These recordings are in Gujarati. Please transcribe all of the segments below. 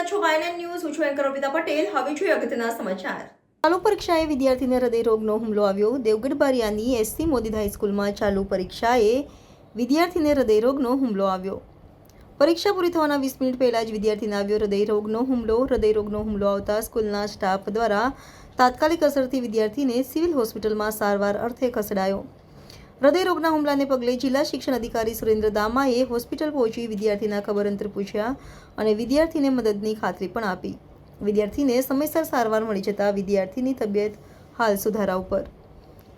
રહ્યા છો વાયએનએન ન્યૂઝ. હું છું એન્કર અર્પિતા પટેલ. હવે જોઈએ અગત્યના સમાચાર. ચાલુ પરીક્ષાએ વિદ્યાર્થીને હૃદયરોગનો હુમલો આવ્યો. દેવગઢ બારિયાની એસસી મોદી હાઈસ્કૂલમાં ચાલુ પરીક્ષાએ વિદ્યાર્થીને હૃદયરોગનો હુમલો આવ્યો. પરીક્ષા પૂરી થવાના 20 મિનિટ પહેલા જ વિદ્યાર્થીને આવ્યો હૃદયરોગનો હુમલો આવતા સ્કૂલના સ્ટાફ દ્વારા તાત્કાલિક અસરથી વિદ્યાર્થીને સિવિલ હોસ્પિટલમાં સારવાર અર્થે ખસેડાયો. હૃદયરોગના હુમલાને પગલે જિલ્લા શિક્ષણ અધિકારી સુરેન્દ્ર દામાએ હોસ્પિટલ પહોંચી વિદ્યાર્થીના ખબરઅંતર પૂછ્યા અને વિદ્યાર્થીને મદદની ખાતરી પણ આપી. વિદ્યાર્થીને સમયસર સારવાર મળી જતા વિદ્યાર્થીની તબિયત હાલ સુધારા ઉપર.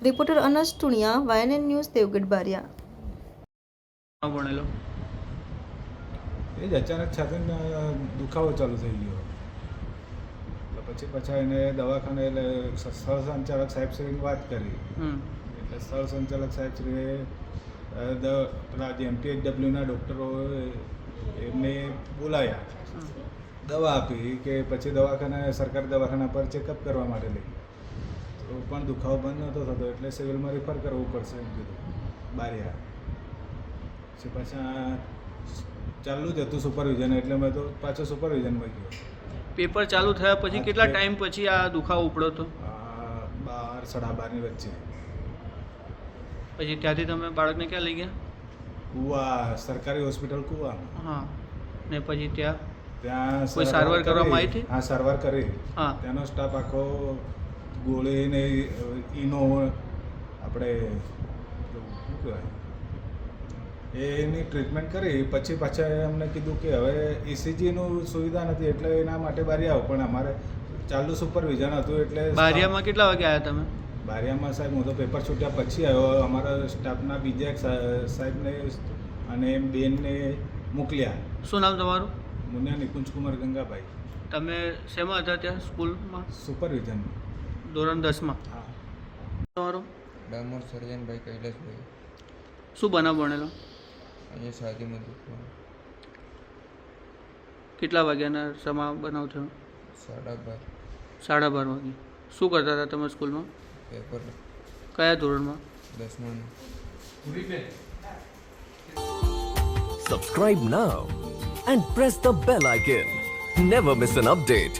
Reporter અનસ Tuniya, YNN news, Devgadh Bariya. ભણેલો એ જ અચાનક છાતીનો દુખાવો ચાલુ થઈ ગયો એટલે પછી એને દવાખાને એટલે સ્થળ સંચાલક સાહેબશ્રીની વાત કરી એટલે સ્થળ સંચાલક સાહેબશ્રીએ પેલા જે MPHWના ડૉક્ટરો એમને બોલાયા, દવા આપી કે પછી સરકારી દવાખાના પર ચેકઅપ કરવા માટે લઈ તો પણ દુખાવો બંધ નહોતો થતો એટલે સિવિલમાં રિફર કરવું પડશે એમ કીધું બારિયા. પછી પાછા ચાલુ જ હતું સુપરવિઝન એટલે મેં તો પાછો સુપરવિઝનમાં ગયો. પેપર ચાલુ થયા પછી કેટલા ટાઈમ પછી આ દુખાવો ઉપડ્યો હતો? 12 સાડા 12ની વચ્ચે. પછી ત્યાંથી તમે બાળકને ક્યાં લઈ ગયા? કુવા, સરકારી હોસ્પિટલ કુવા. હા, ને પછી ત્યાં કોઈ સારવાર કરવામાં આવી હતી? હા, સારવાર કરી. હા, ત્યાંનો સ્ટાફ આખો ગોળીને ઈનો આપણે શું કહેવાય એની ટ્રીટમેન્ટ કરી. પછી પાછા અમને કીધું કે હવે ECGનું સુવિધા નથી એટલે એના માટે બારી આવો, પણ અમારે ચાલુ સુપરવિઝન હતું એટલે. બારિયામાં કેટલા વાગે આવ્યા તમે? બારિયામાં સાહેબ હું તો પેપર છૂટ્યા પછી આવ્યો. અમારા સ્ટાફના બીજા એક સાહેબને અને બેનને મોકલ્યા. શું નામ તમારું? મુન્યા નિકુંજકુમાર ગંગાભાઈ. તમે શેમાં હતા ત્યાં સ્કૂલમાં? સુપરવિઝન. ધોરણ 10માં. હા. તમારું? ડામોર સર્જનભાઈ કૈલાસભાઈ. શું બનાવ ભણેલો? અહીંયા શાદીમાં દુખવા. કેટલા વાગ્યાના સમા બનાવ થયો? 12:30. 12:30 વાગે. શું કરતા હતા તમે સ્કૂલમાં? પેપર કયા ધોરણમાં? 10માનું. Subscribe now and press the bell icon. Never miss an update.